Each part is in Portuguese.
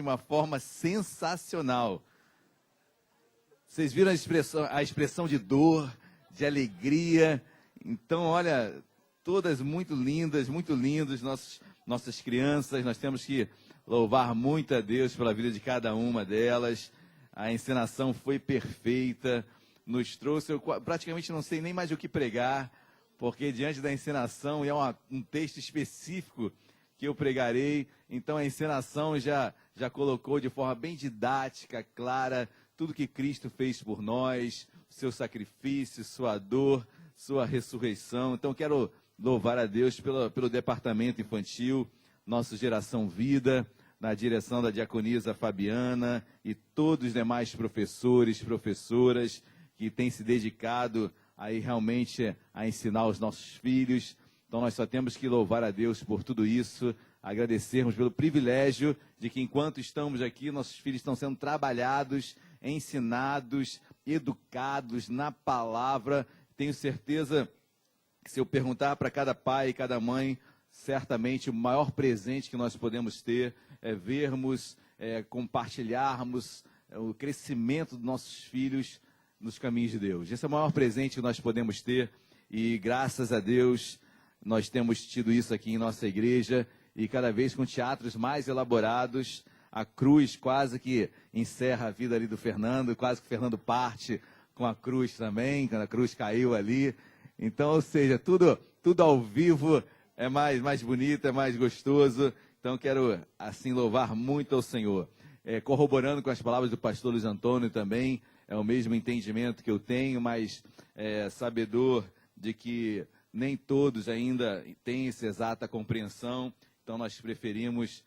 uma forma sensacional. Vocês viram a expressão de dor, de alegria. Então, olha, todas muito lindas, nossas crianças. Nós temos que louvar muito a Deus pela vida de cada uma delas. A encenação foi perfeita, nos trouxe, eu praticamente não sei nem mais o que pregar, porque diante da encenação, é um texto específico que eu pregarei, então a encenação já colocou de forma bem didática, clara, tudo que Cristo fez por nós, seu sacrifício, sua dor, sua ressurreição. Então quero louvar a Deus pelo departamento infantil, nossa Geração Vida, na direção da diaconisa Fabiana e todos os demais professores, professoras que têm se dedicado aí realmente a ensinar os nossos filhos. Então nós só temos que louvar a Deus por tudo isso, agradecermos pelo privilégio de que enquanto estamos aqui, nossos filhos estão sendo trabalhados, ensinados, educados na palavra. Tenho certeza que se eu perguntar para cada pai e cada mãe, certamente o maior presente que nós podemos ter é vermos, compartilharmos o crescimento dos nossos filhos nos caminhos de Deus. Esse é o maior presente que nós podemos ter e graças a Deus nós temos tido isso aqui em nossa igreja e cada vez com teatros mais elaborados. A cruz quase que encerra a vida ali do Fernando, quase que o Fernando parte com a cruz também, quando a cruz caiu ali. Então, ou seja, tudo ao vivo é mais bonito, é mais gostoso. Então, quero assim louvar muito ao Senhor. Corroborando com as palavras do pastor Luiz Antônio também, é o mesmo entendimento que eu tenho, mas sabedor de que nem todos ainda têm essa exata compreensão. Então, nós preferimos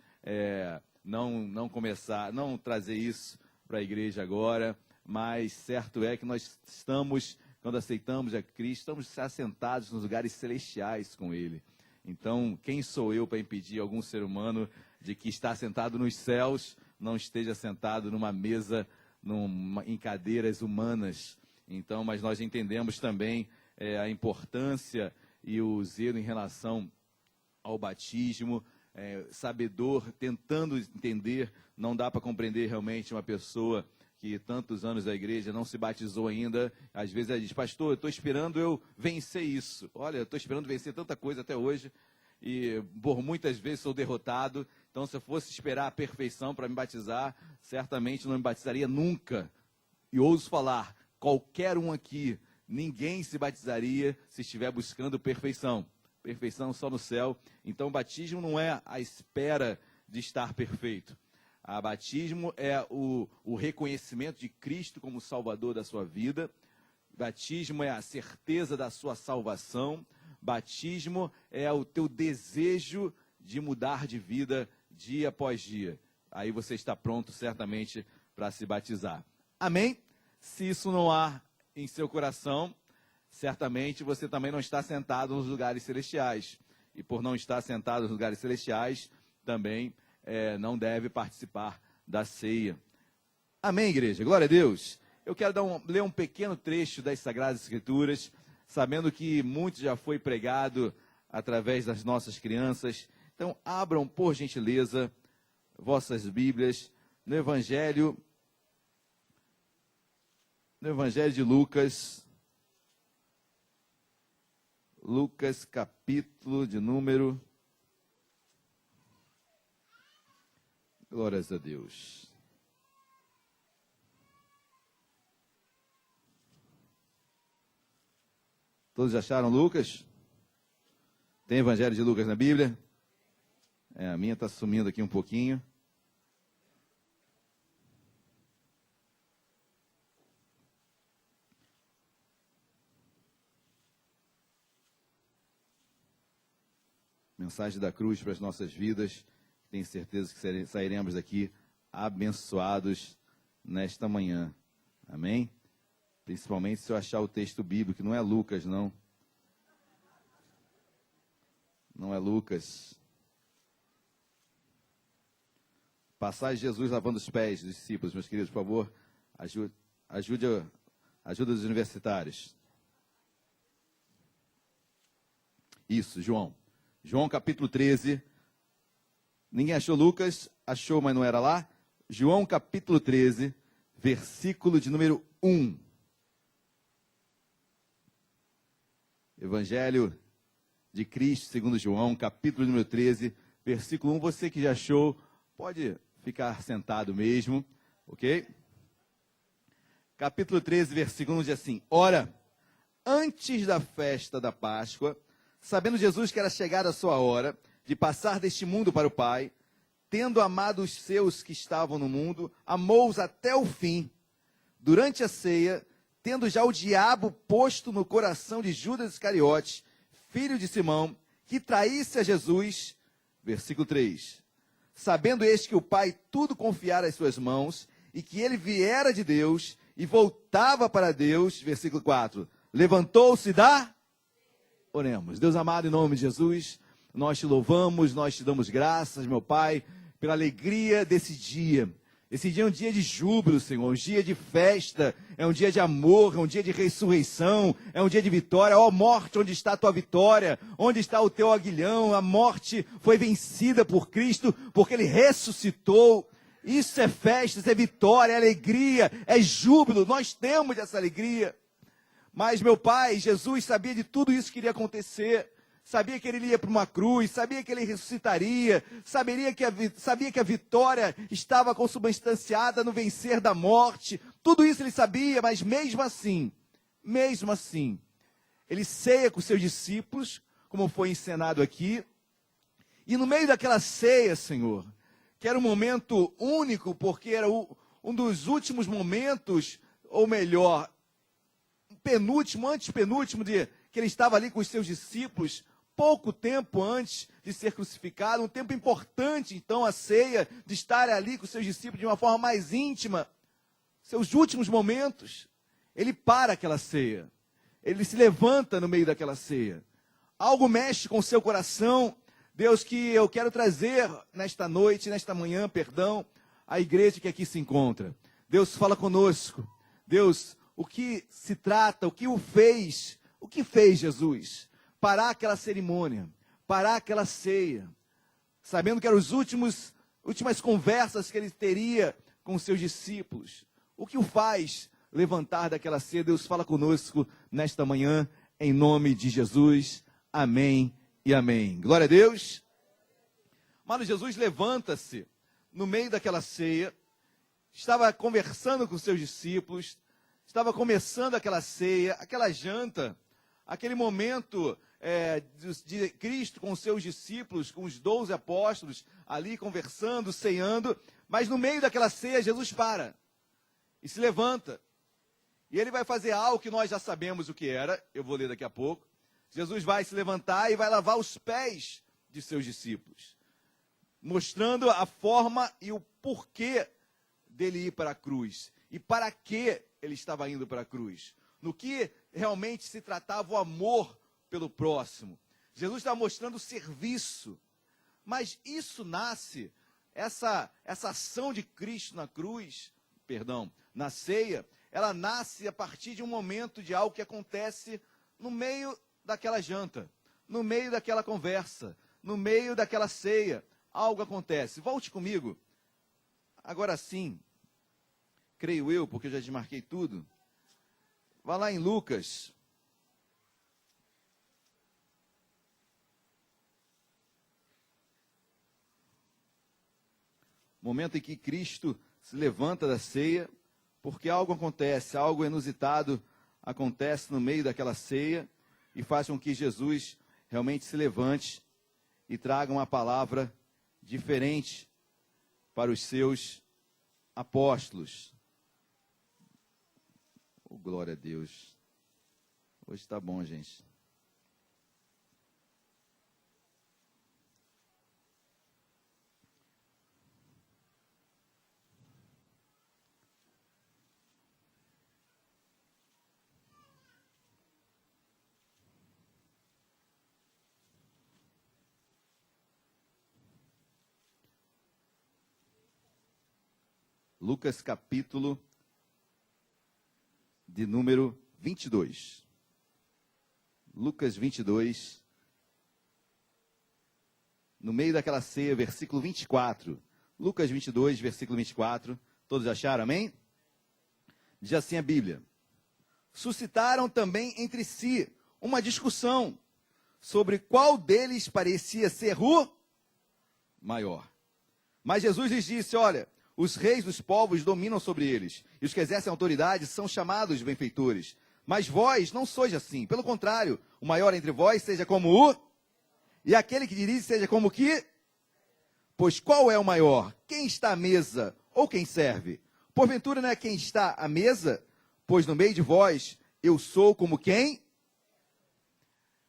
não trazer isso para a igreja agora, mas certo é que nós estamos, quando aceitamos a Cristo, estamos assentados nos lugares celestiais com Ele. Então, quem sou eu para impedir algum ser humano de que está sentado nos céus, não esteja sentado numa mesa, em cadeiras humanas? Então, mas nós entendemos também a importância e o zelo em relação ao batismo, sabedor, tentando entender, não dá para compreender realmente uma pessoa que tantos anos da igreja não se batizou ainda. Às vezes ela diz: pastor, eu estou esperando eu vencer isso. Olha, eu estou esperando vencer tanta coisa até hoje e por muitas vezes sou derrotado. Então, se eu fosse esperar a perfeição para me batizar, certamente não me batizaria nunca. E ouso falar, qualquer um aqui, ninguém se batizaria se estiver buscando perfeição. Perfeição só no céu. Então, o batismo não é a espera de estar perfeito. O batismo é o reconhecimento de Cristo como Salvador da sua vida. Batismo é a certeza da sua salvação. Batismo é o teu desejo de mudar de vida dia após dia. Aí você está pronto certamente para se batizar. Amém? Se isso não há em seu coração, certamente você também não está sentado nos lugares celestiais. E por não estar sentado nos lugares celestiais, também não deve participar da ceia. Amém, igreja? Glória a Deus. Eu quero ler um pequeno trecho das Sagradas Escrituras, sabendo que muito já foi pregado através das nossas crianças. Então, abram, por gentileza, vossas Bíblias no Evangelho de Lucas. Lucas, capítulo de número... Glórias a Deus. Todos acharam Lucas? Tem Evangelho de Lucas na Bíblia? A minha está sumindo aqui um pouquinho. Mensagem da cruz para as nossas vidas. Tenho certeza que sairemos daqui abençoados nesta manhã. Amém? Principalmente se eu achar o texto bíblico, que não é Lucas, não. Não é Lucas. Passagem de Jesus lavando os pés dos discípulos, meus queridos, por favor, ajuda os universitários. Isso, João. João capítulo 13. Ninguém achou Lucas? Achou, mas não era lá? João capítulo 13, versículo de número 1. Evangelho de Cristo, segundo João, capítulo número 13, versículo 1. Você que já achou, pode ficar sentado mesmo, ok? Capítulo 13, versículo 1 diz assim: Ora, antes da festa da Páscoa, sabendo Jesus que era chegada a sua hora de passar deste mundo para o Pai, tendo amado os seus que estavam no mundo, amou-os até o fim. Durante a ceia, tendo já o diabo posto no coração de Judas Iscariotes, filho de Simão, que traísse a Jesus, versículo 3, sabendo este que o Pai tudo confiara às suas mãos, e que ele viera de Deus, e voltava para Deus, versículo 4, levantou-se da... Oremos. Deus amado, em nome de Jesus, nós te louvamos, nós te damos graças, meu Pai, pela alegria desse dia. Esse dia é um dia de júbilo, Senhor, um dia de festa, é um dia de amor, é um dia de ressurreição, é um dia de vitória. Ó morte, onde está a tua vitória? Onde está o teu aguilhão? A morte foi vencida por Cristo, porque Ele ressuscitou. Isso é festa, isso é vitória, é alegria, é júbilo. Nós temos essa alegria. Mas, meu Pai, Jesus sabia de tudo isso que iria acontecer. Sabia que ele ia para uma cruz, sabia que ele ressuscitaria, sabia que a vitória estava consubstanciada no vencer da morte. Tudo isso ele sabia, mas mesmo assim, ele ceia com seus discípulos, como foi encenado aqui. E no meio daquela ceia, Senhor, que era um momento único, porque era um dos últimos momentos, ou melhor, penúltimo, antepenúltimo, que ele estava ali com os seus discípulos, pouco tempo antes de ser crucificado, um tempo importante, então, a ceia, de estar ali com os seus discípulos de uma forma mais íntima, seus últimos momentos, ele para aquela ceia, ele se levanta no meio daquela ceia, algo mexe com o seu coração, Deus, que eu quero trazer nesta noite, nesta manhã, perdão, à igreja que aqui se encontra. Deus, fala conosco, Deus, o que se trata, o que fez Jesus? Parar aquela cerimônia, parar aquela ceia, sabendo que eram as últimas conversas que ele teria com os seus discípulos. O que o faz levantar daquela ceia? Deus, fala conosco nesta manhã, em nome de Jesus. Amém e amém. Glória a Deus. Mano, Jesus levanta-se no meio daquela ceia, estava conversando com os seus discípulos, estava começando aquela ceia, aquela janta, aquele momento de Cristo com os seus discípulos, com os 12 apóstolos, ali conversando, ceando, mas no meio daquela ceia, Jesus para e se levanta. E ele vai fazer algo que nós já sabemos o que era, eu vou ler daqui a pouco. Jesus vai se levantar e vai lavar os pés de seus discípulos, mostrando a forma e o porquê dele ir para a cruz. E para que ele estava indo para a cruz? No que realmente se tratava o amor pelo próximo. Jesus estava mostrando o serviço. Mas isso nasce, essa ação de Cristo na cruz, na ceia, ela nasce a partir de um momento de algo que acontece no meio daquela janta, no meio daquela conversa, no meio daquela ceia. Algo acontece. Volte comigo. Agora sim, creio eu, porque eu já desmarquei tudo. Vá lá em Lucas. Momento em que Cristo se levanta da ceia, porque algo acontece, algo inusitado acontece no meio daquela ceia e faz com que Jesus realmente se levante e traga uma palavra diferente para os seus apóstolos. Oh, glória a Deus. Hoje está bom, gente. Lucas capítulo de número 22. Lucas 22. No meio daquela ceia, versículo 24. Lucas 22, versículo 24. Todos acharam, amém? Diz assim a Bíblia: suscitaram também entre si uma discussão sobre qual deles parecia ser o maior. Mas Jesus lhes disse: olha, os reis dos povos dominam sobre eles, e os que exercem autoridade são chamados benfeitores. Mas vós não sois assim. Pelo contrário, o maior entre vós seja como o, e aquele que dirige seja como o que? Pois qual é o maior? Quem está à mesa ou quem serve? Porventura não é quem está à mesa? Pois no meio de vós eu sou como quem?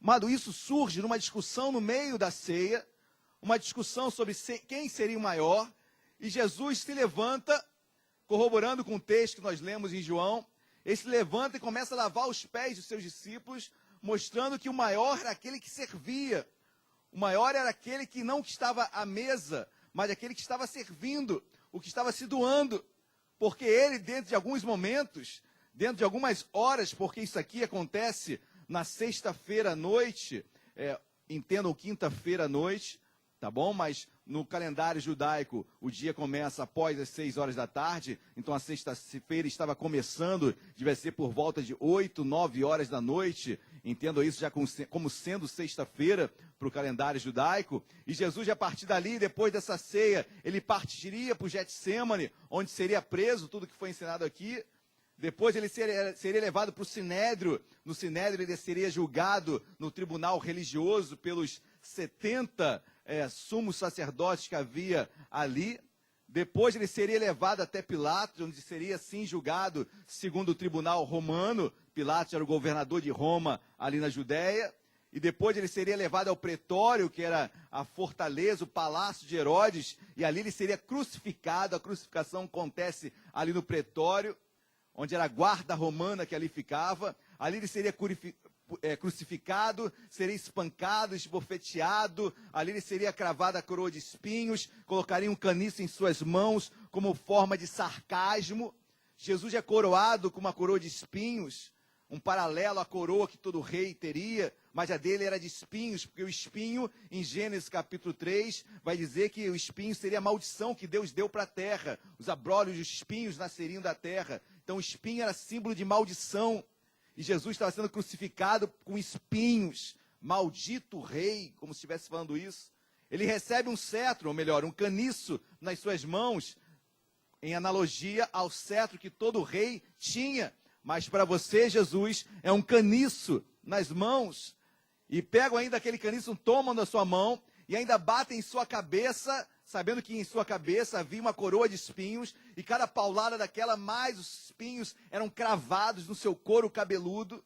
Amado, isso surge numa discussão no meio da ceia, uma discussão sobre quem seria o maior, e Jesus se levanta, corroborando com o texto que nós lemos em João. Ele se levanta e começa a lavar os pés dos seus discípulos, mostrando que o maior era aquele que servia. O maior era aquele que não estava à mesa, mas aquele que estava servindo, o que estava se doando. Porque ele, dentro de alguns momentos, dentro de algumas horas, porque isso aqui acontece na sexta-feira à noite, entendam, quinta-feira à noite, tá bom? Mas no calendário judaico, o dia começa após as 6 horas da tarde, então a sexta-feira estava começando, devia ser por volta de 8, 9 horas da noite, entendam isso já como sendo sexta-feira para o calendário judaico, e Jesus, a partir dali, depois dessa ceia, ele partiria para o Getsêmani, onde seria preso, tudo que foi ensinado aqui. Depois ele seria levado para o Sinédrio. No Sinédrio ele seria julgado no tribunal religioso pelos 70 sumos sacerdotes que havia ali. Depois ele seria levado até Pilatos, onde seria assim julgado segundo o tribunal romano. Pilatos era o governador de Roma ali na Judéia. E depois ele seria levado ao pretório, que era a fortaleza, o palácio de Herodes. E ali ele seria crucificado. A crucificação acontece ali no pretório, onde era a guarda romana que ali ficava. Ali ele seria crucificado, seria espancado, esbofeteado. Ali ele seria cravado a coroa de espinhos, colocaria um caniço em suas mãos como forma de sarcasmo. Jesus é coroado com uma coroa de espinhos, um paralelo à coroa que todo rei teria, mas a dele era de espinhos, porque o espinho, em Gênesis capítulo 3, vai dizer que o espinho seria a maldição que Deus deu para a terra. Os abrolhos dos espinhos nasceriam da terra. Então o espinho era símbolo de maldição. E Jesus estava sendo crucificado com espinhos. Maldito rei, como se estivesse falando isso. Ele recebe um cetro, ou melhor, um caniço nas suas mãos, em analogia ao cetro que todo rei tinha. Mas para você, Jesus, é um caniço nas mãos. E pegam ainda aquele caniço, tomam da sua mão e ainda batem em sua cabeça, sabendo que em sua cabeça havia uma coroa de espinhos, e cada paulada daquela, mais os espinhos eram cravados no seu couro cabeludo,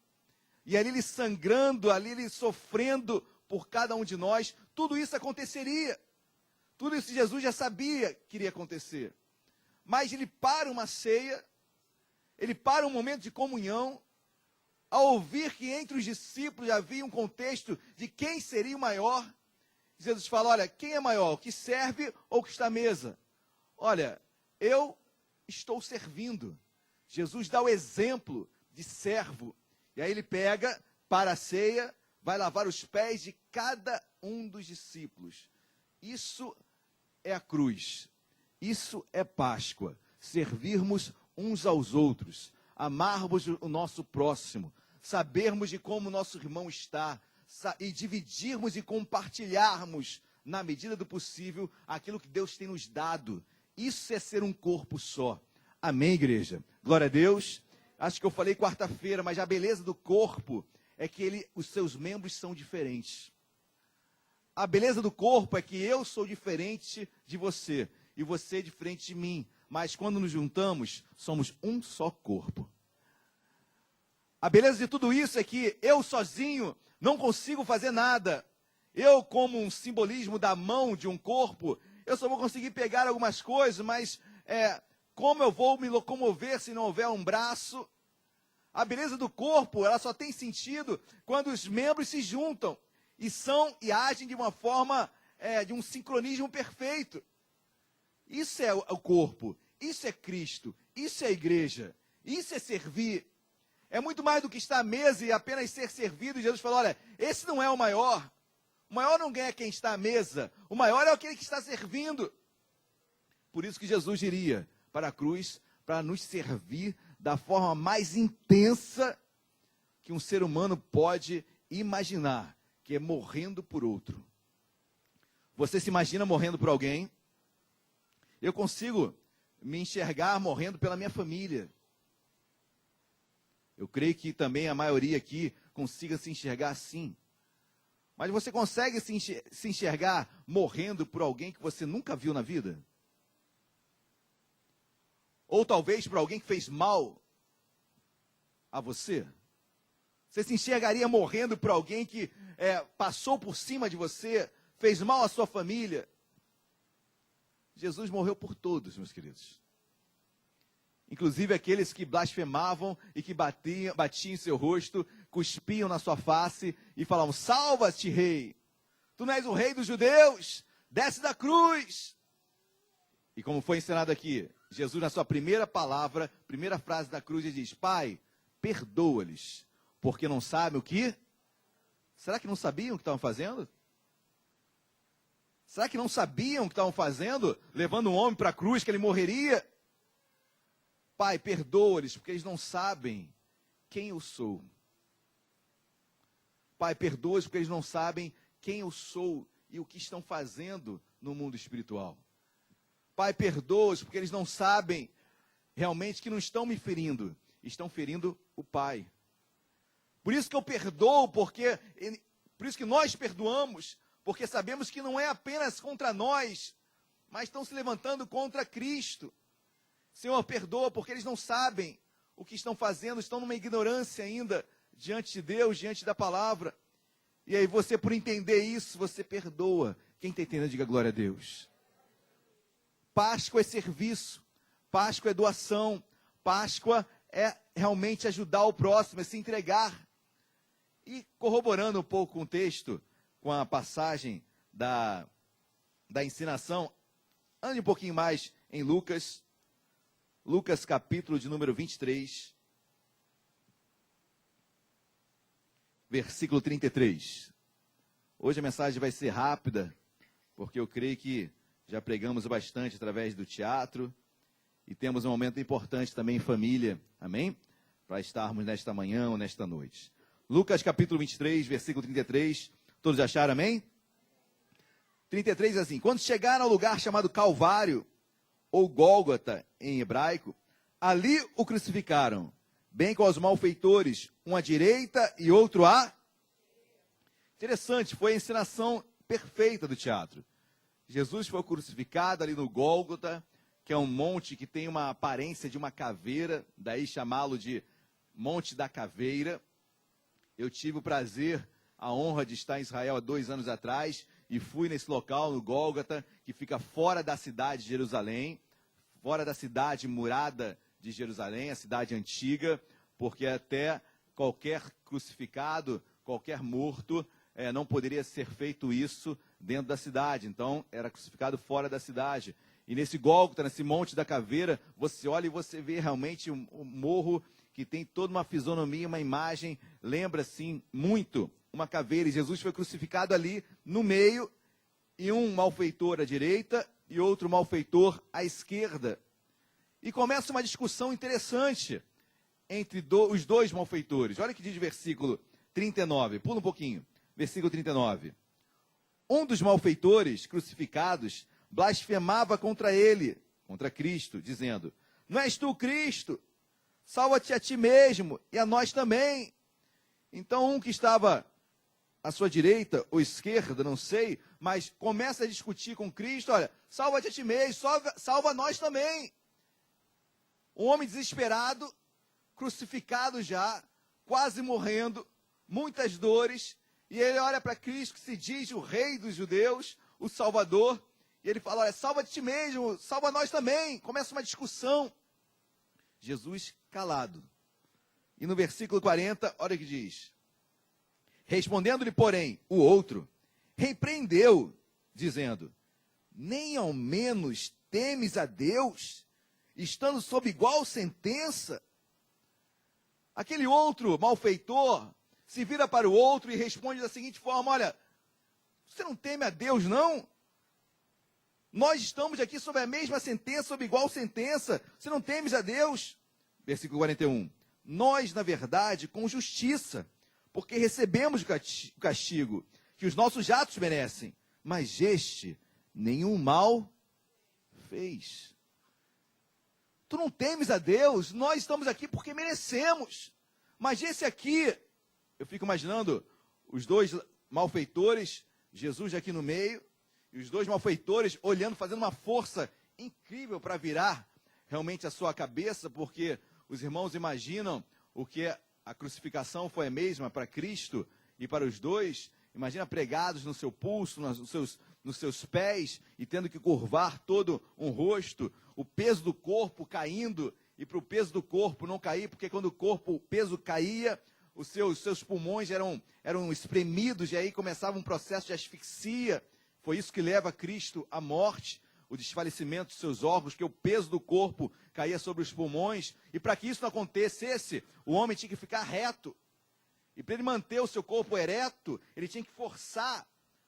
e ali ele sangrando, ali ele sofrendo por cada um de nós. Tudo isso aconteceria. Tudo isso Jesus já sabia que iria acontecer. Mas ele para uma ceia, ele para um momento de comunhão, ao ouvir que entre os discípulos havia um contexto de quem seria o maior. Jesus fala: olha, quem é maior, o que serve ou o que está à mesa? Olha, eu estou servindo. Jesus dá o exemplo de servo. E aí ele pega, para a ceia, vai lavar os pés de cada um dos discípulos. Isso é a cruz. Isso é Páscoa. Servirmos uns aos outros. Amarmos o nosso próximo. Sabermos de como o nosso irmão está. E dividirmos e compartilharmos, na medida do possível, aquilo que Deus tem nos dado. Isso é ser um corpo só. Amém, igreja? Glória a Deus. Acho que eu falei quarta-feira, mas a beleza do corpo é que os seus membros são diferentes. A beleza do corpo é que eu sou diferente de você, e você é diferente de mim. Mas quando nos juntamos, somos um só corpo. A beleza de tudo isso é que eu sozinho não consigo fazer nada. Eu, como um simbolismo da mão de um corpo, eu só vou conseguir pegar algumas coisas, mas como eu vou me locomover se não houver um braço? A beleza do corpo, ela só tem sentido quando os membros se juntam e agem de uma forma, de um sincronismo perfeito. Isso é o corpo, isso é Cristo, isso é a igreja, isso é servir. É muito mais do que estar à mesa e apenas ser servido. E Jesus falou: olha, esse não é o maior. O maior não é quem está à mesa. O maior é aquele que está servindo. Por isso que Jesus iria para a cruz, para nos servir da forma mais intensa que um ser humano pode imaginar, que é morrendo por outro. Você se imagina morrendo por alguém? Eu consigo me enxergar morrendo pela minha família. Eu creio que também a maioria aqui consiga se enxergar assim. Mas você consegue se enxergar morrendo por alguém que você nunca viu na vida? Ou talvez por alguém que fez mal a você? Você se enxergaria morrendo por alguém que passou por cima de você, fez mal à sua família? Jesus morreu por todos, meus queridos. Inclusive aqueles que blasfemavam e que batiam em seu rosto, cuspiam na sua face e falavam: salva-te, rei! Tu não és o rei dos judeus! Desce da cruz! E como foi ensinado aqui, Jesus na sua primeira palavra, primeira frase da cruz, ele diz: Pai, perdoa-lhes, porque não sabem o que? Será que não sabiam o que estavam fazendo? Será que não sabiam o que estavam fazendo? Levando um homem para a cruz, que ele morreria? Pai, perdoa-lhes, porque eles não sabem quem eu sou. Pai, perdoa-os, porque eles não sabem quem eu sou e o que estão fazendo no mundo espiritual. Pai, perdoa-os, porque eles não sabem realmente que não estão me ferindo, estão ferindo o Pai. Por isso que eu perdoo, por isso que nós perdoamos, porque sabemos que não é apenas contra nós, mas estão se levantando contra Cristo. Senhor, perdoa, porque eles não sabem o que estão fazendo, estão numa ignorância ainda diante de Deus, diante da palavra. E aí você, por entender isso, você perdoa. Quem está entendendo, diga glória a Deus. Páscoa é serviço, Páscoa é doação, Páscoa é realmente ajudar o próximo, é se entregar. E corroborando um pouco com o texto, com a passagem da ensinação, ande um pouquinho mais em Lucas capítulo de número 23, versículo 33. Hoje a mensagem vai ser rápida, porque eu creio que já pregamos bastante através do teatro, e temos um momento importante também em família, amém? Para estarmos nesta manhã ou nesta noite. Lucas capítulo 23, versículo 33, todos acharam, amém? 33 assim: quando chegaram ao lugar chamado Calvário, ou Gólgota em hebraico, ali o crucificaram, bem com os malfeitores, um à direita e outro à... Interessante, foi a encenação perfeita do teatro. Jesus foi crucificado ali no Gólgota, que é um monte que tem uma aparência de uma caveira, daí chamá-lo de Monte da Caveira. Eu tive o prazer, a honra de estar em Israel há 2 anos atrás, e fui nesse local, no Gólgota, que fica fora da cidade de Jerusalém, fora da cidade murada de Jerusalém, a cidade antiga, porque até qualquer crucificado, qualquer morto, não poderia ser feito isso dentro da cidade. Então, era crucificado fora da cidade. E nesse Gólgota, nesse Monte da Caveira, você olha e você vê realmente um morro que tem toda uma fisionomia, uma imagem, lembra, assim, muito uma caveira. E Jesus foi crucificado ali no meio, e um malfeitor à direita e outro malfeitor à esquerda. E começa uma discussão interessante entre os dois malfeitores. Olha o que diz o versículo 39, pula um pouquinho, versículo 39. Um dos malfeitores crucificados blasfemava contra ele, contra Cristo, dizendo: não és tu Cristo? Salva-te a ti mesmo e a nós também. Então um que estava à sua direita ou esquerda, não sei, mas começa a discutir com Cristo: olha, salva-te a ti mesmo, salva nós também. Um homem desesperado, crucificado já, quase morrendo, muitas dores, e ele olha para Cristo, que se diz o rei dos judeus, o Salvador, e ele fala: olha, salva-te a ti mesmo, salva nós também. Começa uma discussão. Jesus calado. E no versículo 40, olha o que diz: respondendo-lhe, porém, o outro repreendeu, dizendo: nem ao menos temes a Deus, estando sob igual sentença? Aquele outro malfeitor se vira para o outro e responde da seguinte forma: olha, você não teme a Deus, não? Nós estamos aqui sob a mesma sentença, sob igual sentença. Você não temes a Deus? Versículo 41. Nós, na verdade, com justiça, porque recebemos o castigo que os nossos atos merecem, mas este nenhum mal fez. Tu não temes a Deus? Nós estamos aqui porque merecemos. Mas esse aqui, eu fico imaginando os dois malfeitores, Jesus aqui no meio, e os dois malfeitores olhando, fazendo uma força incrível para virar realmente a sua cabeça, porque os irmãos imaginam o que a crucificação foi a mesma para Cristo e para os dois. Imagina pregados no seu pulso, nos seus pés, e tendo que curvar todo um rosto, o peso do corpo caindo, e para o peso do corpo não cair, porque quando o peso caía, os seus pulmões eram espremidos, e aí começava um processo de asfixia. Foi isso que leva Cristo à morte, o desfalecimento dos seus órgãos, que o peso do corpo caía sobre os pulmões. E para que isso não acontecesse, o homem tinha que ficar reto. E para ele manter o seu corpo ereto, ele tinha que forçar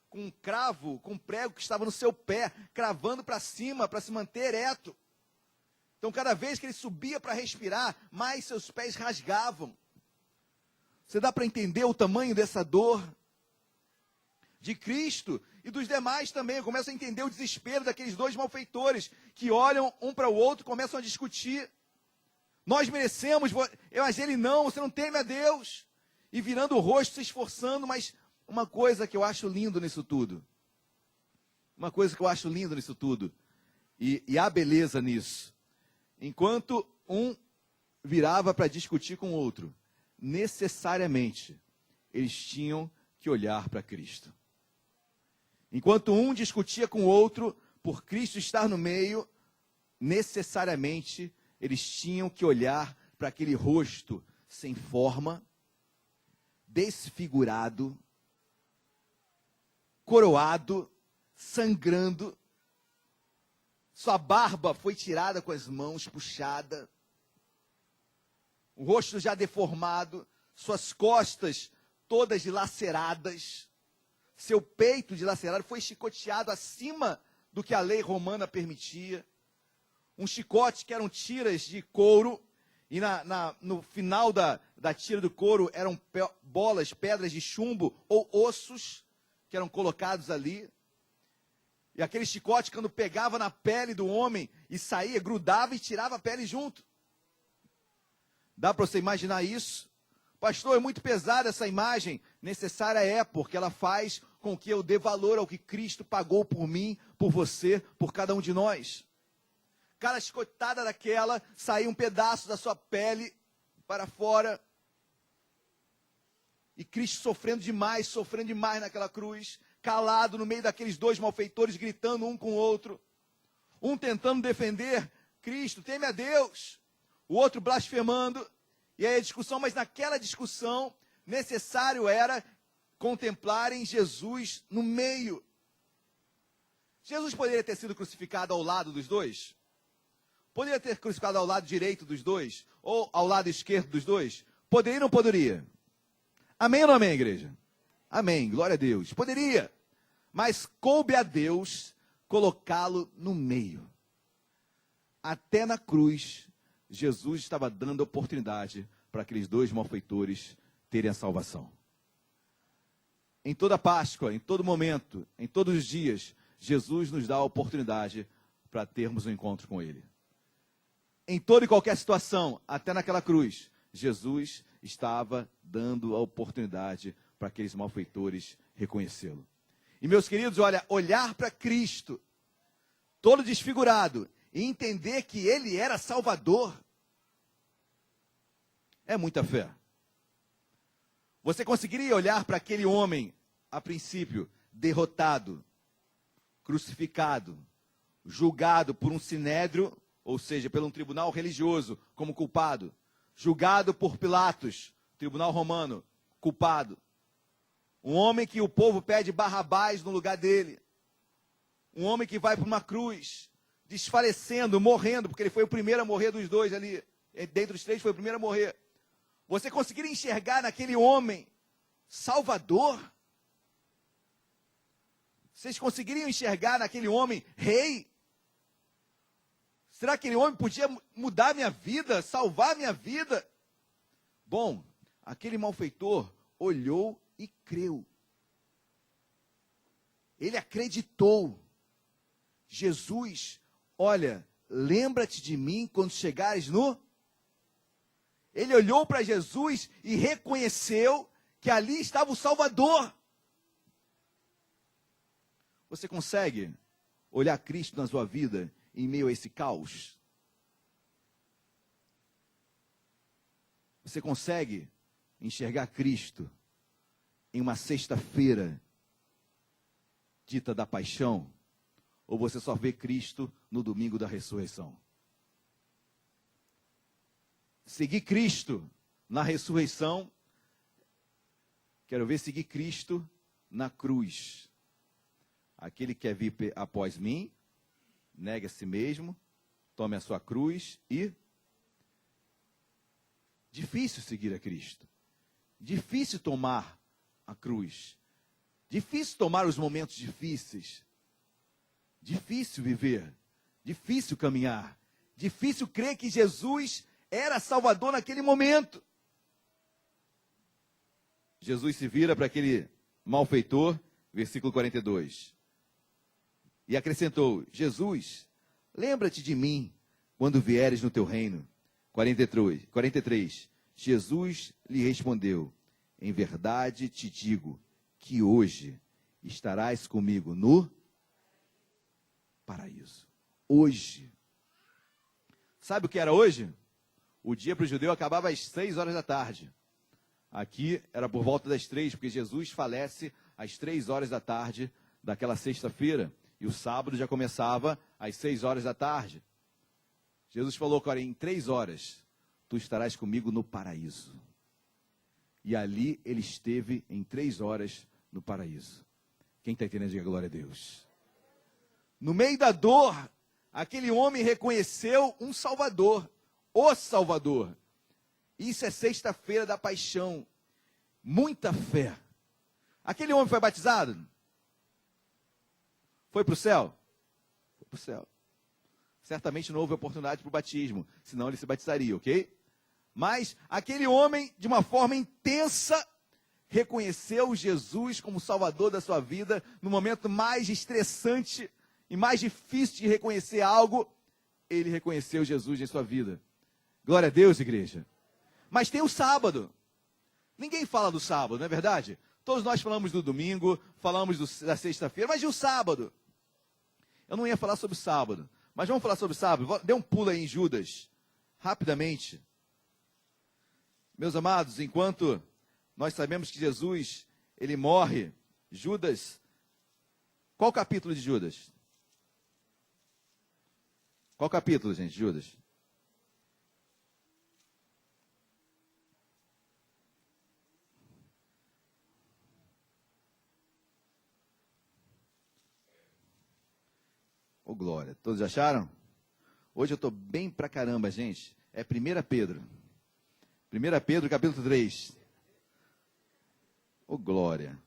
com um cravo, com um prego que estava no seu pé, cravando para cima, para se manter ereto. Então, cada vez que ele subia para respirar, mais seus pés rasgavam. Você dá para entender o tamanho dessa dor de Cristo e dos demais também. Eu começo a entender o desespero daqueles dois malfeitores que olham um para o outro e começam a discutir. Nós merecemos, mas ele não, você não teme a Deus. E virando o rosto, se esforçando, mas uma coisa que eu acho lindo nisso tudo. Uma coisa que eu acho lindo nisso tudo. E há beleza nisso. Enquanto um virava para discutir com o outro, necessariamente eles tinham que olhar para Cristo. Enquanto um discutia com o outro, por Cristo estar no meio, necessariamente eles tinham que olhar para aquele rosto sem forma, desfigurado, coroado, sangrando. Sua barba foi tirada com as mãos, puxada. O rosto já deformado, suas costas todas dilaceradas. Seu peito dilacerado foi chicoteado acima do que a lei romana permitia. Um chicote que eram tiras de couro, e no final da tira do couro eram pedras de chumbo ou ossos que eram colocados ali. E aquele chicote, quando pegava na pele do homem e saía, grudava e tirava a pele junto. Dá para você imaginar isso? Pastor, é muito pesada essa imagem. Necessária é, porque ela faz com que eu dê valor ao que Cristo pagou por mim, por você, por cada um de nós. Cada chicotada daquela, saía um pedaço da sua pele para fora. E Cristo sofrendo demais naquela cruz, calado no meio daqueles dois malfeitores, gritando um com o outro. Um tentando defender Cristo, teme a Deus. O outro blasfemando. E aí a discussão, mas naquela discussão, necessário era contemplarem Jesus no meio. Jesus poderia ter sido crucificado ao lado dos dois? Poderia ter crucificado ao lado direito dos dois? Ou ao lado esquerdo dos dois? Poderia ou não poderia? Amém ou não amém, igreja? Amém, glória a Deus. Poderia, mas coube a Deus colocá-lo no meio. Até na cruz, Jesus estava dando oportunidade para aqueles dois malfeitores terem a salvação. Em toda Páscoa, em todo momento, em todos os dias, Jesus nos dá a oportunidade para termos um encontro com Ele. Em toda e qualquer situação, até naquela cruz, Jesus estava dando a oportunidade para aqueles malfeitores reconhecê-lo. E meus queridos, olha, olhar para Cristo, todo desfigurado, e entender que Ele era Salvador, é muita fé. Você conseguiria olhar para aquele homem, a princípio, derrotado, crucificado, julgado por um sinédrio, ou seja, por um tribunal religioso, como culpado, julgado por Pilatos, tribunal romano, culpado. Um homem que o povo pede Barrabás no lugar dele. Um homem que vai para uma cruz, desfalecendo, morrendo, porque ele foi o primeiro a morrer dos dois ali. Dentre os três, foi o primeiro a morrer. Você conseguiria enxergar naquele homem Salvador? Vocês conseguiriam enxergar naquele homem rei? Será que aquele homem podia mudar minha vida, salvar minha vida? Bom, aquele malfeitor olhou e creu. Ele acreditou. Jesus, olha, lembra-te de mim quando chegares no... Ele olhou para Jesus e reconheceu que ali estava o Salvador. Você consegue olhar Cristo na sua vida em meio a esse caos? Você consegue enxergar Cristo em uma sexta-feira dita da paixão? Ou você só vê Cristo no domingo da ressurreição? Seguir Cristo na ressurreição, quero ver seguir Cristo na cruz. Aquele que quer vir após mim, negue a si mesmo, tome a sua cruz e... Difícil seguir a Cristo. Difícil tomar a cruz. Difícil tomar os momentos difíceis. Difícil viver. Difícil caminhar. Difícil crer que Jesus era Salvador naquele momento. Jesus se vira para aquele malfeitor, versículo 42. E acrescentou: Jesus, lembra-te de mim quando vieres no teu reino. 43. Jesus lhe respondeu: em verdade te digo que hoje estarás comigo no paraíso. Hoje. Sabe o que era hoje? O dia para o judeu acabava às 6 horas da tarde. Aqui era por volta das 3, porque Jesus falece às 3 horas da tarde daquela sexta-feira. E o sábado já começava às 6 horas da tarde. Jesus falou, cara, em 3 horas, tu estarás comigo no paraíso. E ali ele esteve em 3 horas no paraíso. Quem está entendendo, diga glória a Deus. No meio da dor, aquele homem reconheceu um Salvador, o Salvador. Isso é sexta-feira da paixão. Muita fé. Aquele homem foi batizado? Foi para o céu? Foi para o céu. Certamente não houve oportunidade para o batismo, senão ele se batizaria, ok? Mas aquele homem, de uma forma intensa, reconheceu Jesus como Salvador da sua vida, no momento mais estressante e mais difícil de reconhecer algo, ele reconheceu Jesus em sua vida. Glória a Deus, igreja. Mas tem o sábado. Ninguém fala do sábado, não é verdade? Todos nós falamos do domingo, falamos da sexta-feira, mas e o sábado? Eu não ia falar sobre o sábado, mas vamos falar sobre o sábado. Dê um pulo aí em Judas, rapidamente. Meus amados, enquanto nós sabemos que Jesus, ele morre, Judas, qual capítulo de Judas? Qual capítulo, gente, Judas? Ô, glória, todos acharam? Hoje eu estou bem pra caramba, gente. É 1 Pedro. 1 Pedro, capítulo 3. Ô, glória.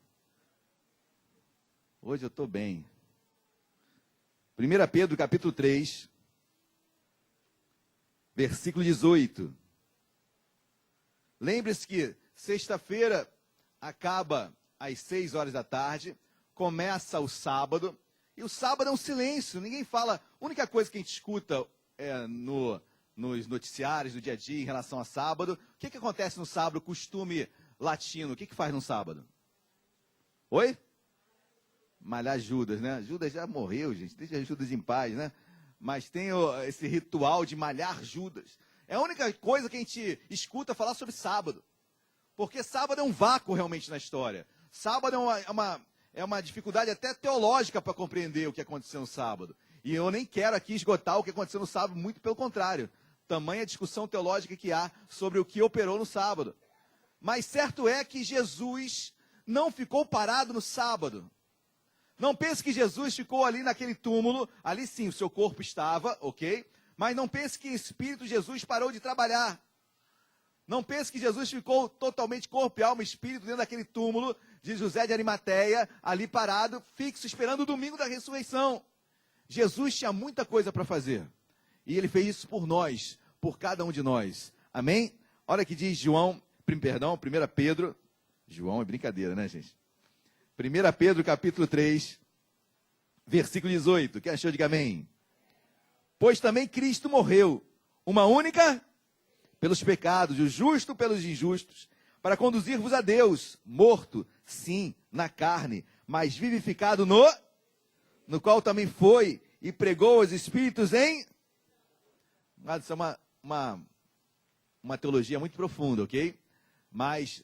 Hoje eu estou bem. 1 Pedro, capítulo 3, versículo 18. Lembre-se que sexta-feira acaba às 6 horas da tarde, começa o sábado, e o sábado é um silêncio, ninguém fala. A única coisa que a gente escuta nos noticiários do dia a dia em relação a sábado, o que acontece no sábado, costume latino, o que faz no sábado? Oi? Malhar Judas, né? Judas já morreu, gente, deixa Judas em paz, né? Mas tem esse ritual de malhar Judas. É a única coisa que a gente escuta falar sobre sábado. Porque sábado é um vácuo realmente na história. Sábado é uma dificuldade até teológica para compreender o que aconteceu no sábado. E eu nem quero aqui esgotar o que aconteceu no sábado, muito pelo contrário. Tamanha discussão teológica que há sobre o que operou no sábado. Mas certo é que Jesus não ficou parado no sábado. Não pense que Jesus ficou ali naquele túmulo, ali sim, o seu corpo estava, ok? Mas não pense que em espírito Jesus parou de trabalhar. Não pense que Jesus ficou totalmente corpo e alma e espírito dentro daquele túmulo de José de Arimateia, ali parado, fixo, esperando o domingo da ressurreição. Jesus tinha muita coisa para fazer. E ele fez isso por nós, por cada um de nós. Amém? Olha que diz João, 1 Pedro. João é brincadeira, né, gente? 1 Pedro, capítulo 3, versículo 18. Quem achou, diga amém. Pois também Cristo morreu, uma única pelos pecados, o justo pelos injustos, para conduzir-vos a Deus, morto, sim, na carne, mas vivificado no qual também foi e pregou os espíritos em... Mas isso é uma teologia muito profunda, ok? Mas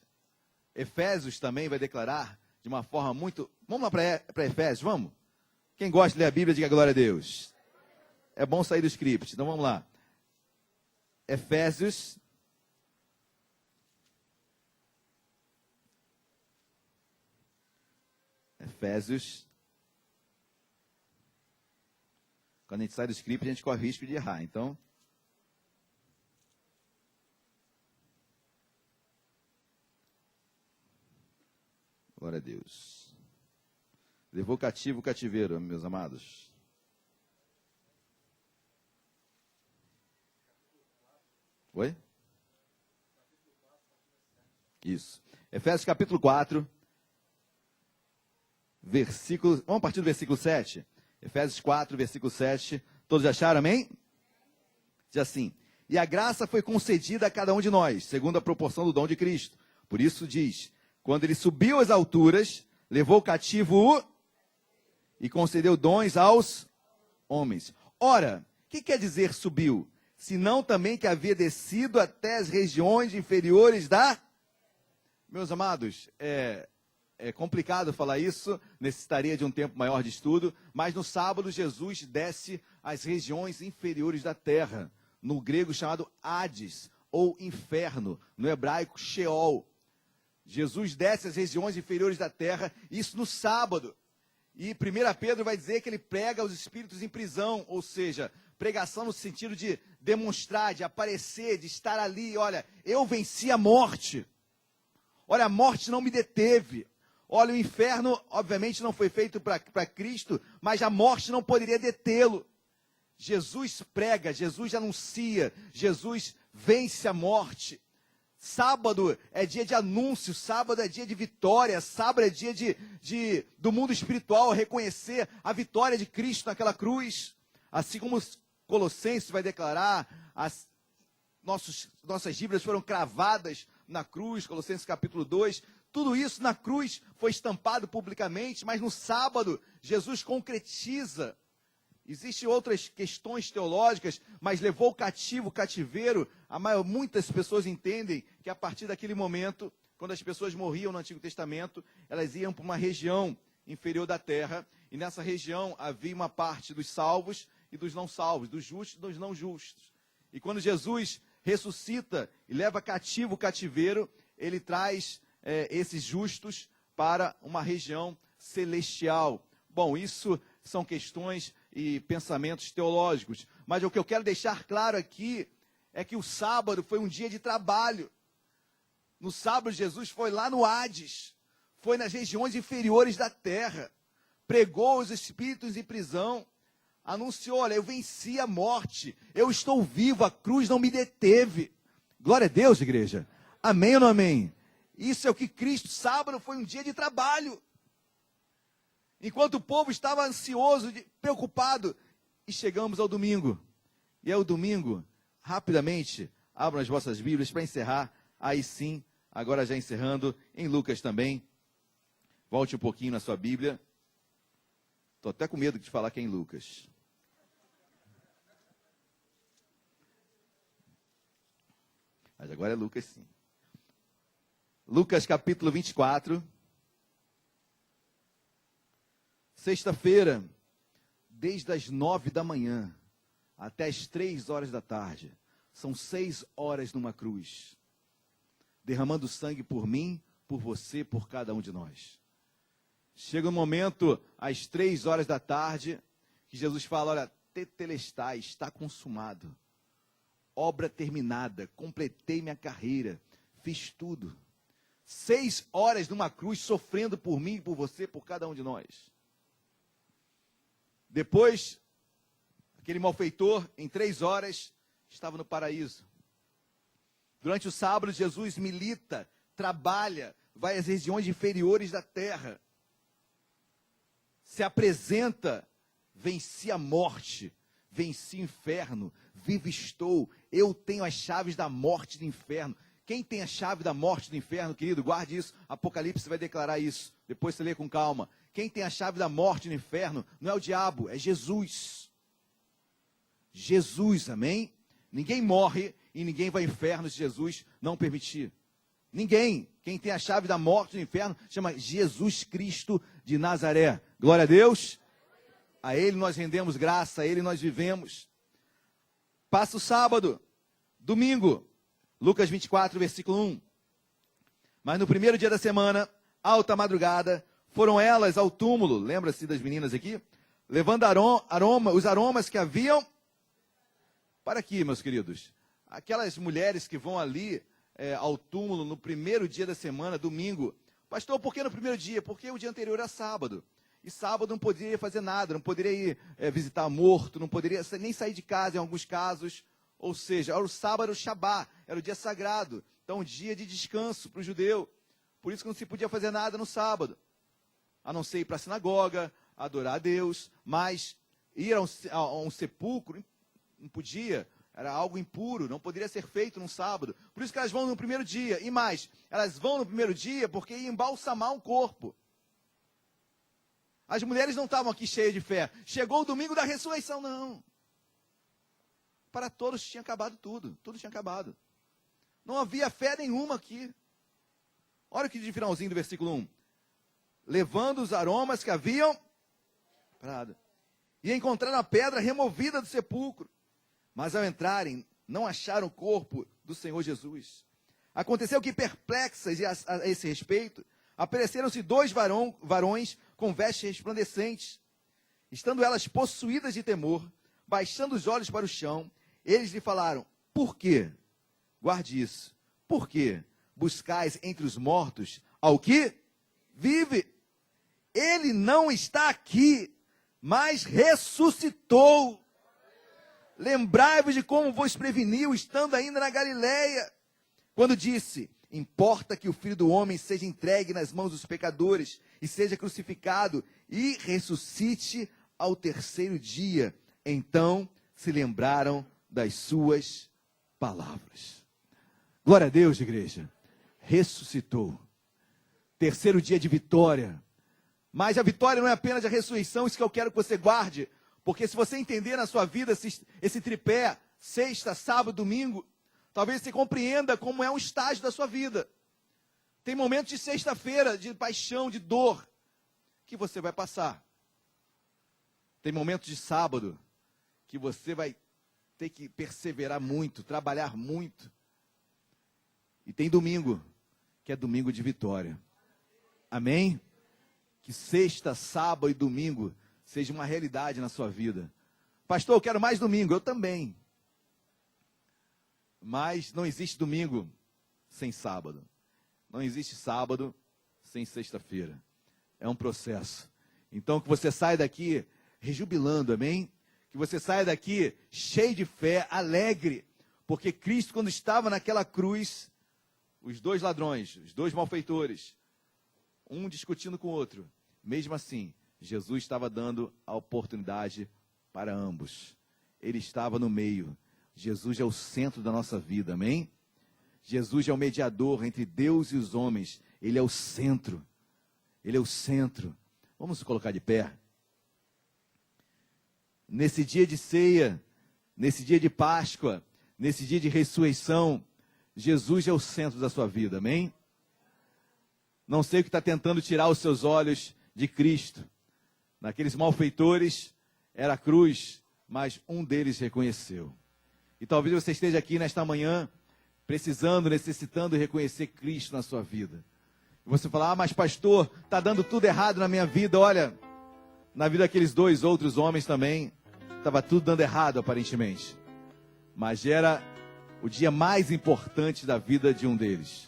Efésios também vai declarar de uma forma muito... Vamos lá para Efésios, vamos? Quem gosta de ler a Bíblia, diga glória a Deus. É bom sair do script, então vamos lá. Efésios. Quando a gente sai do script, a gente corre o risco de errar, então... Glória a Deus. Levou cativo o cativeiro, meus amados. Oi? Isso. Efésios capítulo 4, versículo... Vamos a partir do versículo 7? Efésios 4, versículo 7. Todos acharam, amém? Diz assim: e a graça foi concedida a cada um de nós, segundo a proporção do dom de Cristo. Por isso diz... Quando ele subiu às alturas, levou cativo e concedeu dons aos homens. Ora, o que quer dizer subiu? Senão também que havia descido até as regiões inferiores da... Meus amados, é complicado falar isso, necessitaria de um tempo maior de estudo, mas no sábado Jesus desce às regiões inferiores da terra, no grego chamado Hades, ou inferno, no hebraico Sheol. Jesus desce às regiões inferiores da terra, isso no sábado. E 1 Pedro vai dizer que ele prega os espíritos em prisão, ou seja, pregação no sentido de demonstrar, de aparecer, de estar ali. Olha, eu venci a morte. Olha, a morte não me deteve. Olha, o inferno, obviamente, não foi feito para Cristo, mas a morte não poderia detê-lo. Jesus prega, Jesus anuncia, Jesus vence a morte. Sábado é dia de anúncio, sábado é dia de vitória, sábado é dia do mundo espiritual reconhecer a vitória de Cristo naquela cruz. Assim como os Colossenses vai declarar, nossas dívidas foram cravadas na cruz, Colossenses capítulo 2. Tudo isso na cruz foi estampado publicamente, mas no sábado Jesus concretiza. Existem outras questões teológicas, mas levou o cativeiro. Muitas pessoas entendem que a partir daquele momento, quando as pessoas morriam no Antigo Testamento, elas iam para uma região inferior da terra, e nessa região havia uma parte dos salvos e dos não salvos, dos justos e dos não justos. E quando Jesus ressuscita e leva cativo o cativeiro, ele traz esses justos para uma região celestial. Bom, isso são questões e pensamentos teológicos, mas o que eu quero deixar claro aqui é que o sábado foi um dia de trabalho. No sábado Jesus foi lá no Hades, foi nas regiões inferiores da terra, pregou os espíritos em prisão, anunciou, olha, eu venci a morte, eu estou vivo, a cruz não me deteve. Glória a Deus, igreja. Amém ou não amém? Isso é o que Cristo, sábado foi um dia de trabalho. Enquanto o povo estava ansioso, preocupado, e chegamos ao domingo. E é o domingo, rapidamente, abram as vossas Bíblias para encerrar. Aí sim, agora já encerrando, em Lucas também. Volte um pouquinho na sua Bíblia. Estou até com medo de falar que é em Lucas. Mas agora é Lucas sim. Lucas capítulo 24. Sexta-feira, desde as 9 da manhã até as 3 horas da tarde, são 6 horas numa cruz, derramando sangue por mim, por você, por cada um de nós. Chega um momento, às 3 horas da tarde, que Jesus fala, olha, tetelestai, está consumado. obra terminada, completei minha carreira, fiz tudo. 6 horas numa cruz, sofrendo por mim, por você, por cada um de nós. Depois, aquele malfeitor, em 3 horas, estava no paraíso. Durante o sábado, Jesus milita, trabalha, vai às regiões inferiores da terra. Se apresenta, venci a morte, venci o inferno, vivo estou, eu tenho as chaves da morte e do inferno. Quem tem a chave da morte e do inferno, querido, guarde isso, Apocalipse vai declarar isso, depois você lê com calma. Quem tem a chave da morte e do inferno não é o diabo, é Jesus. Jesus, amém? Ninguém morre e ninguém vai ao inferno se Jesus não permitir. Ninguém. Quem tem a chave da morte e do inferno chama Jesus Cristo de Nazaré. Glória a Deus. A Ele nós rendemos graça, a Ele nós vivemos. Passa o sábado, domingo, Lucas 24, versículo 1. Mas no primeiro dia da semana, alta madrugada, foram elas ao túmulo, lembra-se das meninas aqui? Levando os aromas que haviam. Para aqui, meus queridos. Aquelas mulheres que vão ali ao túmulo no primeiro dia da semana, domingo. Pastor, por que no primeiro dia? Porque o dia anterior era sábado. E sábado não poderia fazer nada, não poderia ir visitar morto, não poderia nem sair de casa em alguns casos. Ou seja, era o sábado, o Shabá, era o dia sagrado. Então, um dia de descanso para o judeu. Por isso que não se podia fazer nada no sábado. A não ser ir para a sinagoga, adorar a Deus, mas ir a um sepulcro não podia, era algo impuro, não poderia ser feito no sábado. Por isso que elas vão no primeiro dia. E mais, elas vão no primeiro dia porque iam embalsamar um corpo. As mulheres não estavam aqui cheias de fé. Chegou o domingo da ressurreição, não. Para todos tinha acabado tudo tinha acabado. Não havia fé nenhuma aqui. Olha o que diz o finalzinho do versículo 1. Levando os aromas que haviam parado. E encontraram a pedra removida do sepulcro. Mas ao entrarem, não acharam o corpo do Senhor Jesus. Aconteceu que, perplexas a esse respeito, apareceram-se 2 varões com vestes resplandecentes. Estando elas possuídas de temor, baixando os olhos para o chão, eles lhe falaram: por quê? Guarde isso. Por quê buscais entre os mortos ao que vive? Ele não está aqui, mas ressuscitou. Lembrai-vos de como vos preveniu, estando ainda na Galileia, quando disse: importa que o Filho do Homem seja entregue nas mãos dos pecadores, e seja crucificado, e ressuscite ao terceiro dia. Então se lembraram das suas palavras. Glória a Deus, igreja. Ressuscitou. Terceiro dia de vitória. Mas a vitória não é apenas a ressurreição, isso que eu quero que você guarde. Porque se você entender na sua vida esse tripé, sexta, sábado, domingo, talvez você compreenda como é um estágio da sua vida. Tem momentos de sexta-feira, de paixão, de dor, que você vai passar. Tem momentos de sábado, que você vai ter que perseverar muito, trabalhar muito. E tem domingo, que é domingo de vitória. Amém? Que sexta, sábado e domingo seja uma realidade na sua vida. Pastor, eu quero mais domingo. Eu também. Mas não existe domingo sem sábado. Não existe sábado sem sexta-feira. É um processo. Então, que você saia daqui rejubilando, amém? Que você saia daqui cheio de fé, alegre. Porque Cristo, quando estava naquela cruz, os 2 ladrões, os 2 malfeitores, um discutindo com o outro, mesmo assim, Jesus estava dando a oportunidade para ambos. Ele estava no meio. Jesus é o centro da nossa vida, amém? Jesus é o mediador entre Deus e os homens. Ele é o centro. Ele é o centro. Vamos nos colocar de pé. Nesse dia de ceia, nesse dia de Páscoa, nesse dia de ressurreição, Jesus é o centro da sua vida, amém? Não sei o que está tentando tirar os seus olhos de Cristo. Naqueles malfeitores era a cruz, mas um deles reconheceu. E talvez você esteja aqui nesta manhã, precisando, necessitando reconhecer Cristo na sua vida. E você fala: mas pastor, está dando tudo errado na minha vida. Olha, na vida daqueles 2 outros homens também, estava tudo dando errado aparentemente. Mas era o dia mais importante da vida de um deles.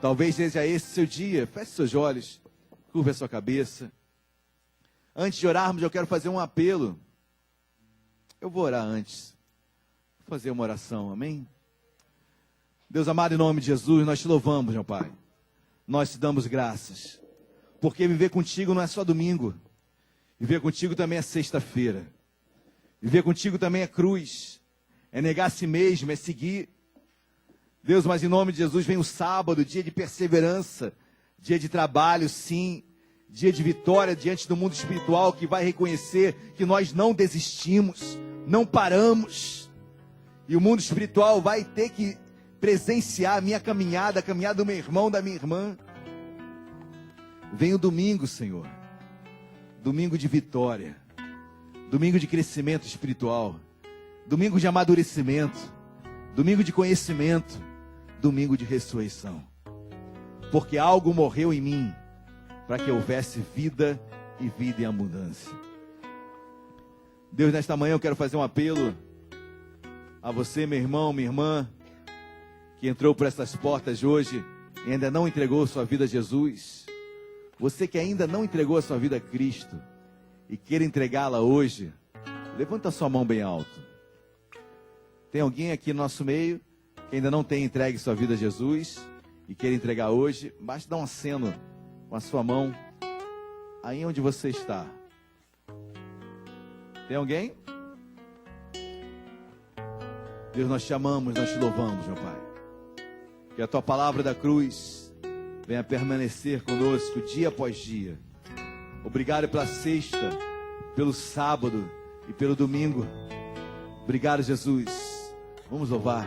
Talvez seja esse seu dia. Feche seus olhos, curva a sua cabeça. Antes de orarmos, eu quero fazer um apelo. Eu vou orar antes. Vou fazer uma oração, amém? Deus amado, em nome de Jesus, nós te louvamos, meu Pai. Nós te damos graças. Porque viver contigo não é só domingo. Viver contigo também é sexta-feira. Viver contigo também é cruz. É negar a si mesmo, é seguir. Deus, mas em nome de Jesus vem o sábado, dia de perseverança, dia de trabalho, sim, dia de vitória diante do mundo espiritual, que vai reconhecer que nós não desistimos, não paramos, e o mundo espiritual vai ter que presenciar a minha caminhada, a caminhada do meu irmão, da minha irmã. Vem o domingo, Senhor, domingo de vitória, domingo de crescimento espiritual, domingo de amadurecimento, domingo de conhecimento, domingo de ressurreição. Porque algo morreu em mim para que houvesse vida e vida em abundância. Deus, nesta manhã eu quero fazer um apelo a você, meu irmão, minha irmã, que entrou por essas portas hoje e ainda não entregou sua vida a Jesus. Você que ainda não entregou a sua vida a Cristo e queira entregá-la hoje, levanta a sua mão bem alto. Tem alguém aqui no nosso meio que ainda não tem entregue sua vida a Jesus e quer entregar hoje? Basta dar um aceno com a sua mão aí onde você está. Tem alguém? Deus, nós te amamos, nós te louvamos, meu Pai. Que a tua palavra da cruz venha permanecer conosco dia após dia. Obrigado pela sexta, pelo sábado e pelo domingo. Obrigado, Jesus. Vamos louvar.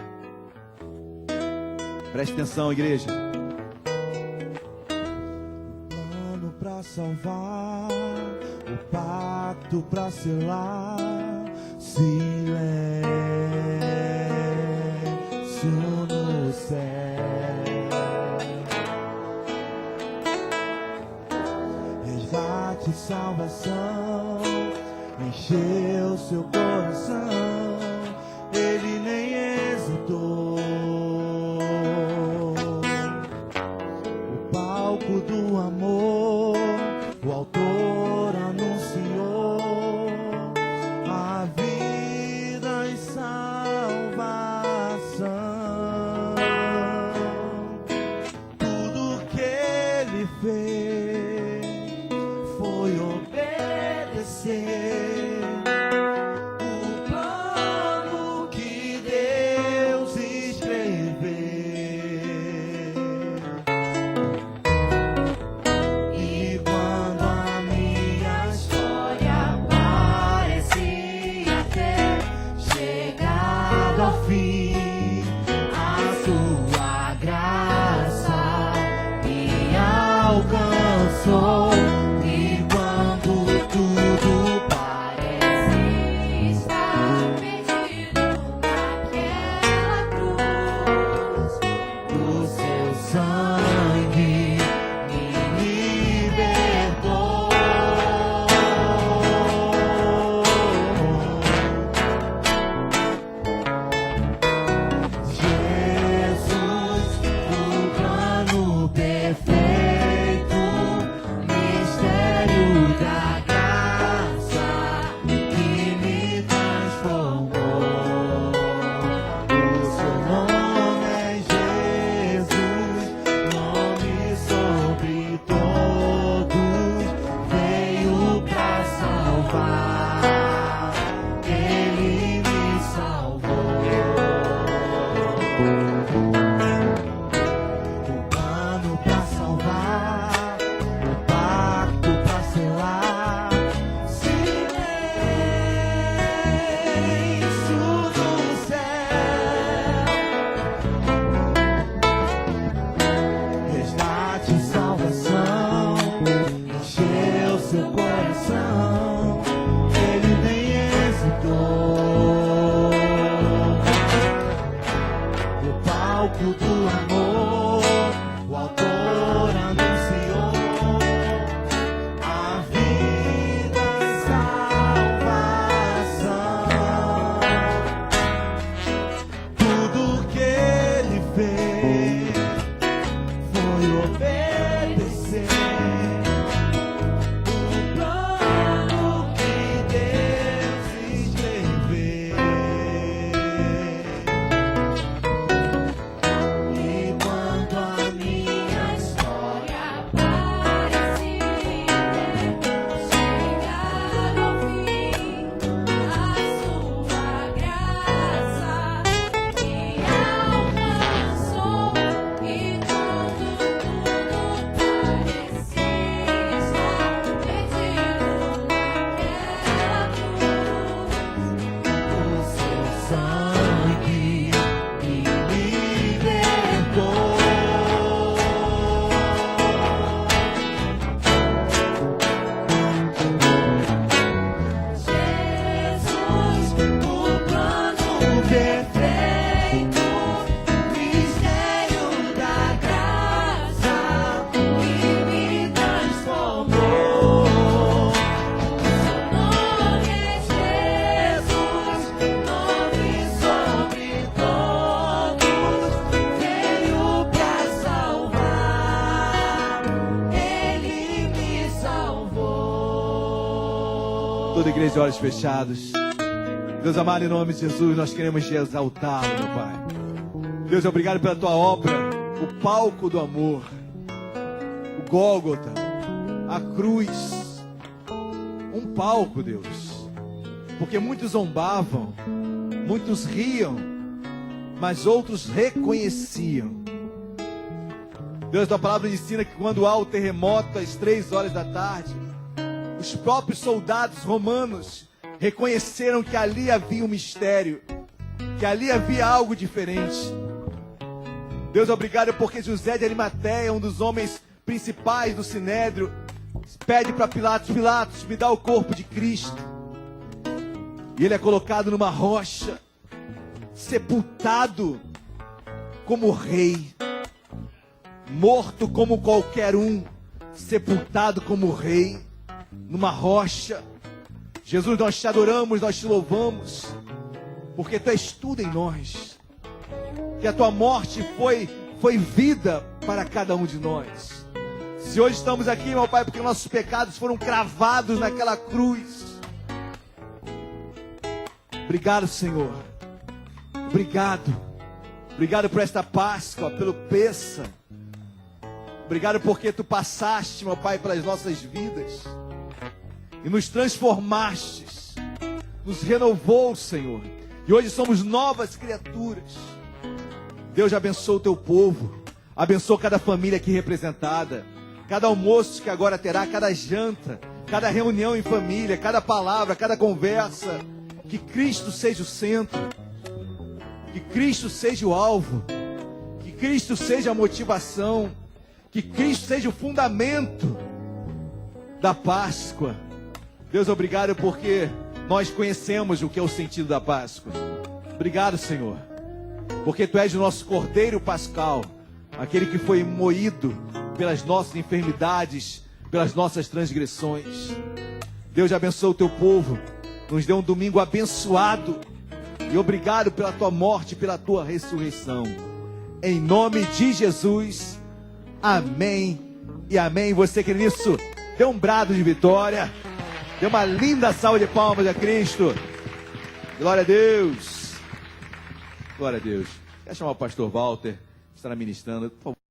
Preste atenção, igreja. Plano para salvar, o pacto para selar, silêncio no céu. Resgate e salvação encheu seu coração. Ele nem hesitou. Do amor, o autor anunciou a vida e salvação. Tudo que ele fez foi obedecer o plano que Deus escreveu. E quando tudo parece estar perdido naquela cruz, o seu sangue me libertou. Jesus, o plano perfeito, da graça que me transformou. O seu nome é Jesus, nome sobre todos, veio pra salvar. Ele me salvou. O plano pra salvar, o pacto pra selar, silêncio no céu. Resgate e salvação encheu seu coração. Ele nem hesitou. O palco do amor, o autor anunciou a vida e salvação. Tudo Toda a igreja de olhos fechados. Deus amado, em nome de Jesus, nós queremos te exaltá-lo, meu Pai. Deus, obrigado pela tua obra, o palco do amor, o Gólgota, a cruz, um palco, Deus, porque muitos zombavam, muitos riam, mas outros reconheciam. Deus, tua palavra ensina que quando há o terremoto às 3 horas da tarde, os próprios soldados romanos reconheceram que ali havia um mistério, que ali havia algo diferente. Deus, obrigado porque José de Arimateia, um dos homens principais do Sinédrio, pede para Pilatos: Pilatos, me dá o corpo de Cristo. E ele é colocado numa rocha, sepultado como rei, morto como qualquer um, sepultado como rei, numa rocha. Jesus, nós te adoramos, nós te louvamos, porque tu és tudo em nós, que a tua morte foi vida para cada um de nós. Se hoje estamos aqui, meu Pai, porque nossos pecados foram cravados naquela cruz. Obrigado, Senhor. Obrigado por esta Páscoa, pelo Pêssar. Obrigado porque tu passaste, meu Pai, pelas nossas vidas e nos transformaste, nos renovou, Senhor. E hoje somos novas criaturas. Deus, abençoa o teu povo, abençoa cada família aqui representada, cada almoço que agora terá, cada janta, cada reunião em família, cada palavra, cada conversa. Que Cristo seja o centro, que Cristo seja o alvo, que Cristo seja a motivação, que Cristo seja o fundamento da Páscoa. Deus, obrigado porque nós conhecemos o que é o sentido da Páscoa. Obrigado, Senhor, porque tu és o nosso Cordeiro Pascal, aquele que foi moído pelas nossas enfermidades, pelas nossas transgressões. Deus, abençoa o teu povo, nos dê um domingo abençoado e obrigado pela tua morte, pela tua ressurreição. Em nome de Jesus, amém e amém. Você que nisso dê um brado de vitória, dê uma linda salva de palmas a Cristo. Glória a Deus. Glória a Deus. Quer chamar o pastor Walter, estará ministrando, por favor.